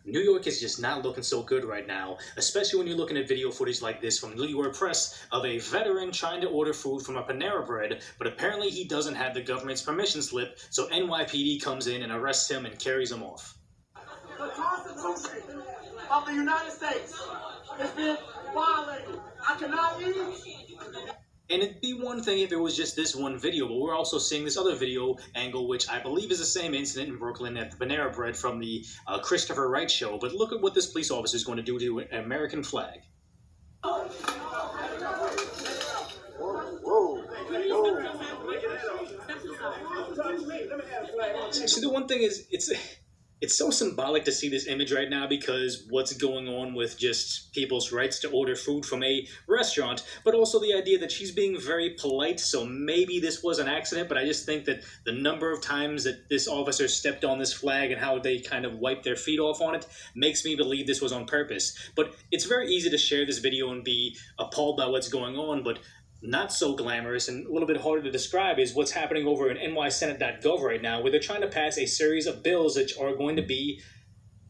New York is just not looking so good right now, especially when you're looking at video footage like this from the New York Press of a veteran trying to order food from a Panera Bread, but apparently he doesn't have the government's permission slip, so NYPD comes in and arrests him and carries him off. The Constitution of the United States has been violated. I cannot eat. And it'd be one thing if it was just this one video, but we're also seeing this other video angle, which I believe is the same incident in Brooklyn at the Panera Bread from the Christopher Wright show. But look at what this police officer is going to do to an American flag. See, the one thing is, it's so symbolic to see this image right now because what's going on with just people's rights to order food from a restaurant, but also the idea that she's being very polite, so maybe this was an accident, but I just think that the number of times that this officer stepped on this flag and how they kind of wiped their feet off on it makes me believe this was on purpose. But it's very easy to share this video and be appalled by what's going on, but not so glamorous and a little bit harder to describe is what's happening over in nysenate.gov right now, where they're trying to pass a series of bills that are going to be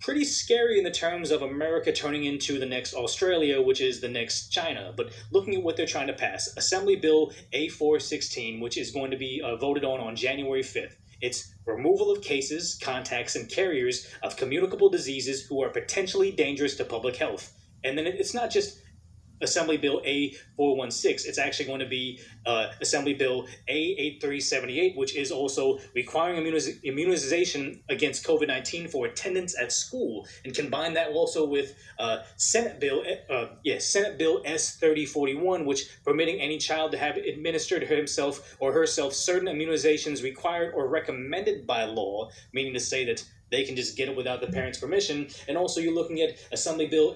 pretty scary in the terms of America turning into the next Australia, which is the next China. But looking at what they're trying to pass, Assembly Bill A416, which is going to be voted on January 5th. It's removal of cases, contacts, and carriers of communicable diseases who are potentially dangerous to public health. And then it's not just Assembly Bill A416, it's actually going to be Assembly Bill A8378, which is also requiring immunization against COVID-19 for attendance at school, and combine that also with Senate Bill S3041, which permitting any child to have administered himself or herself certain immunizations required or recommended by law, meaning to say that they can just get it without the parents' permission. And also you're looking at Assembly Bill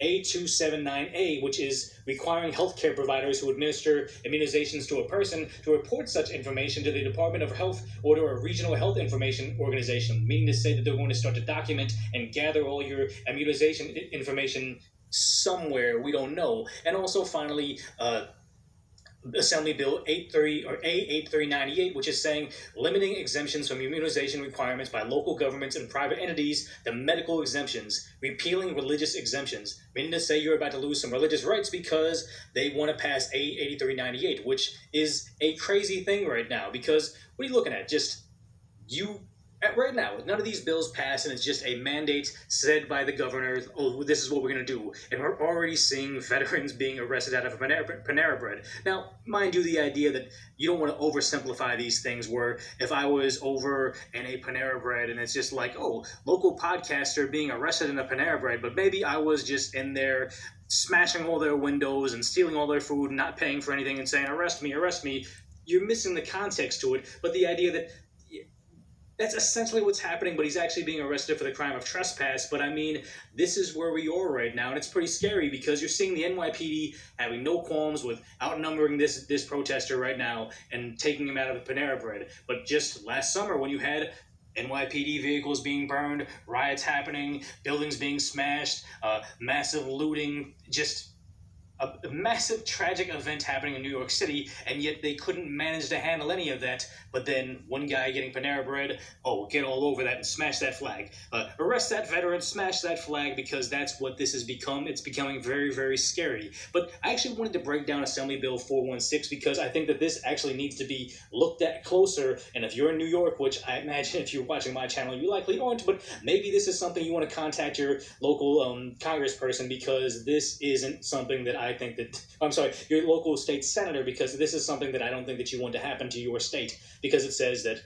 A279A, which is requiring healthcare providers who administer immunizations to a person to report such information to the Department of Health or to a regional health information organization, meaning to say that they're going to start to document and gather all your immunization information somewhere, we don't know. And also finally, Assembly Bill A8398, which is saying limiting exemptions from immunization requirements by local governments and private entities to medical exemptions, repealing religious exemptions, meaning to say you're about to lose some religious rights because they want to pass A8398, which is a crazy thing right now. Because what are you looking at? Right now, none of these bills pass, and it's just a mandate said by the governor, oh, this is what we're going to do. And we're already seeing veterans being arrested out of Panera Bread. Now, mind you, the idea that you don't want to oversimplify these things, where if I was over in a Panera Bread and it's just like, oh, local podcaster being arrested in a Panera Bread, but maybe I was just in there smashing all their windows and stealing all their food and not paying for anything and saying, arrest me, you're missing the context to it. But the idea that that's essentially what's happening, but he's actually being arrested for the crime of trespass. But I mean, this is where we are right now, and it's pretty scary because you're seeing the NYPD having no qualms with outnumbering this protester right now and taking him out of the Panera Bread. But just last summer, when you had NYPD vehicles being burned, riots happening, buildings being smashed, massive looting, just a massive tragic event happening in New York City, and yet they couldn't manage to handle any of that. But then one guy getting Panera Bread, get all over that and smash that flag. Arrest that veteran, smash that flag, because that's what this has become. It's becoming very, very scary. But I actually wanted to break down Assembly Bill 416 because I think that this actually needs to be looked at closer. And if you're in New York, which I imagine if you're watching my channel, you likely aren't, but maybe this is something you want to contact your local congressperson, because this isn't something that your local state senator, because this is something that I don't think that you want to happen to your state, because it says that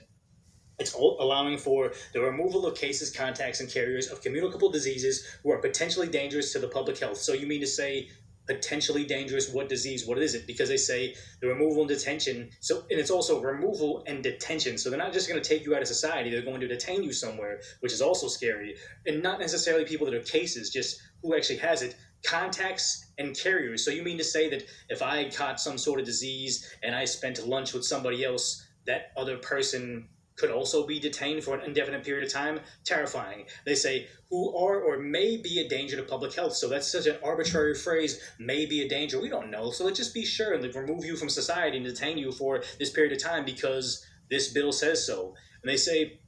it's allowing for the removal of cases, contacts, and carriers of communicable diseases who are potentially dangerous to the public health. So you mean to say potentially dangerous? What disease? What is it? Because they say the removal and detention. And it's also removal and detention. So they're not just going to take you out of society. They're going to detain you somewhere, which is also scary. And not necessarily people that are cases, just who actually has it. Contacts and carriers. So you mean to say that if I caught some sort of disease and I spent lunch with somebody else, that other person could also be detained for an indefinite period of time? Terrifying. They say who are or may be a danger to public health. So that's such an arbitrary phrase, may be a danger. We don't know. So let's just be sure and remove you from society and detain you for this period of time because this bill says so. And they say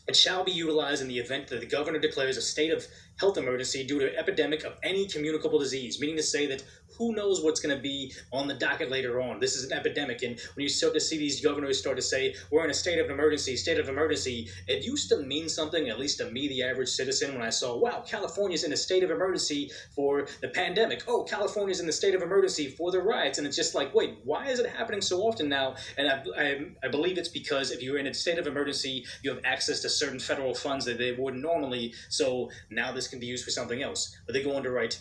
It shall be utilized in the event that the governor declares a state of health emergency due to an epidemic of any communicable disease, meaning to say that who knows what's going to be on the docket later on. This is an epidemic, and when you start to see these governors start to say, we're in a state of emergency, it used to mean something, at least to me, the average citizen, when I saw, wow, California's in a state of emergency for the pandemic. Oh, California's in the state of emergency for the riots. And it's just like, wait, why is it happening so often now? And I believe it's because if you're in a state of emergency, you have access to certain federal funds that they wouldn't normally. So now this can be used for something else. But they go on to write,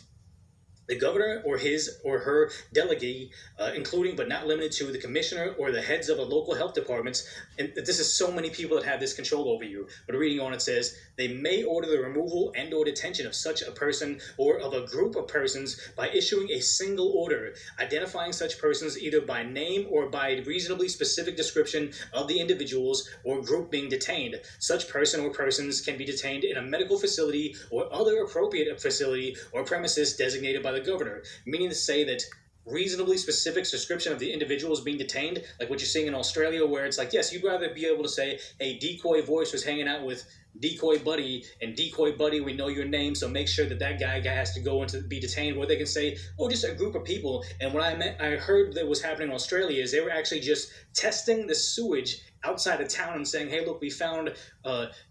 the governor or his or her delegee, including but not limited to the commissioner or the heads of a local health departments, and this is so many people that have this control over you. But reading on, it says they may order the removal and or detention of such a person or of a group of persons by issuing a single order, identifying such persons either by name or by reasonably specific description of the individuals or group being detained. Such person or persons can be detained in a medical facility or other appropriate facility or premises designated by the governor, meaning to say that reasonably specific description of the individuals being detained, like what you're seeing in Australia, where it's like, yes, you'd rather be able to say, hey, Decoy Voice was hanging out with Decoy Buddy, and Decoy Buddy, we know your name, so make sure that that guy has to go into be detained, or they can say, oh, just a group of people. And what I heard that was happening in Australia is they were actually just testing the sewage outside of town and saying, hey, look, we found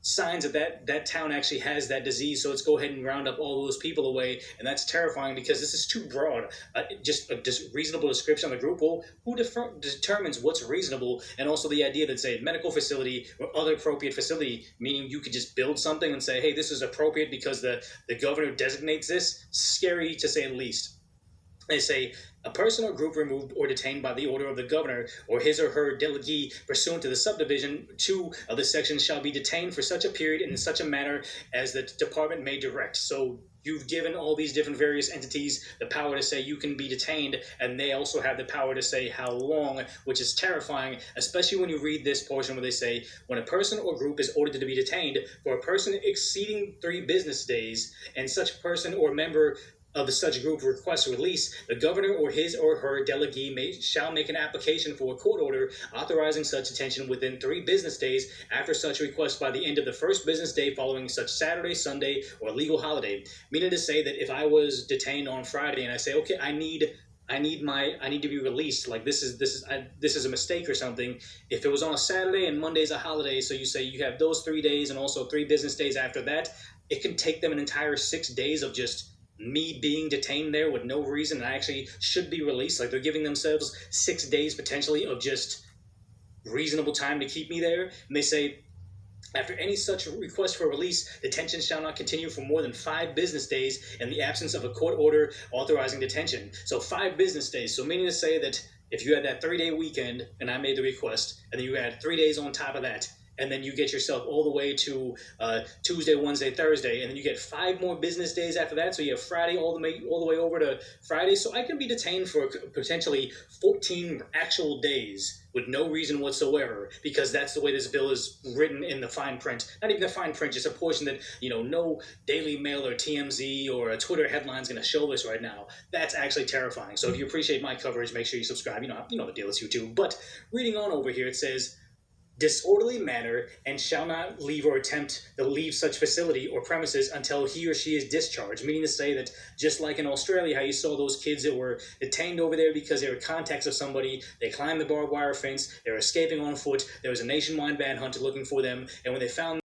signs that town actually has that disease, so let's go ahead and round up all those people away. And that's terrifying because this is too broad. Just a reasonable description of the group. Well, who determines what's reasonable? And also the idea that, say, medical facility or other appropriate facility, meaning you could just build something and say, hey, this is appropriate because the governor designates this. Scary to say the least. They say a person or group removed or detained by the order of the governor or his or her delegee pursuant to the subdivision 2 of this section shall be detained for such a period and in such a manner as the department may direct. So you've given all these different various entities the power to say you can be detained, and they also have the power to say how long, which is terrifying, especially when you read this portion where they say, when a person or group is ordered to be detained for a person exceeding 3 business days, and such person or member of such group requests release, the governor or his or her delegee shall make an application for a court order authorizing such detention within 3 business days after such request by the end of the first business day following such Saturday, Sunday, or legal holiday. Meaning to say that if I was detained on Friday and I say, okay, I need to be released, like this is a mistake or something. If it was on a Saturday and Monday's a holiday, so you say you have those 3 days and also 3 business days after that, it can take them an entire 6 days of just me being detained there with no reason, and I actually should be released. Like, they're giving themselves 6 days potentially of just reasonable time to keep me there. And they say, after any such request for release, detention shall not continue for more than 5 business days in the absence of a court order authorizing detention. So 5 business days. So meaning to say that if you had that 3-day weekend and I made the request, and then you had 3 days on top of that, and then you get yourself all the way to Tuesday, Wednesday, Thursday, and then you get 5 more business days after that. So you have Friday all the way over to Friday. So I can be detained for potentially 14 actual days with no reason whatsoever, because that's the way this bill is written in the fine print. Not even the fine print, just a portion that, no Daily Mail or TMZ or a Twitter headline is going to show this right now. That's actually terrifying. So if you appreciate my coverage, make sure you subscribe. You know the deal, it's YouTube. But reading on over here, it says, disorderly manner, and shall not leave or attempt to leave such facility or premises until he or she is discharged. Meaning to say that, just like in Australia, how you saw those kids that were detained over there because they were contacts of somebody, they climbed the barbed wire fence, they were escaping on foot, there was a nationwide manhunt looking for them, and when they found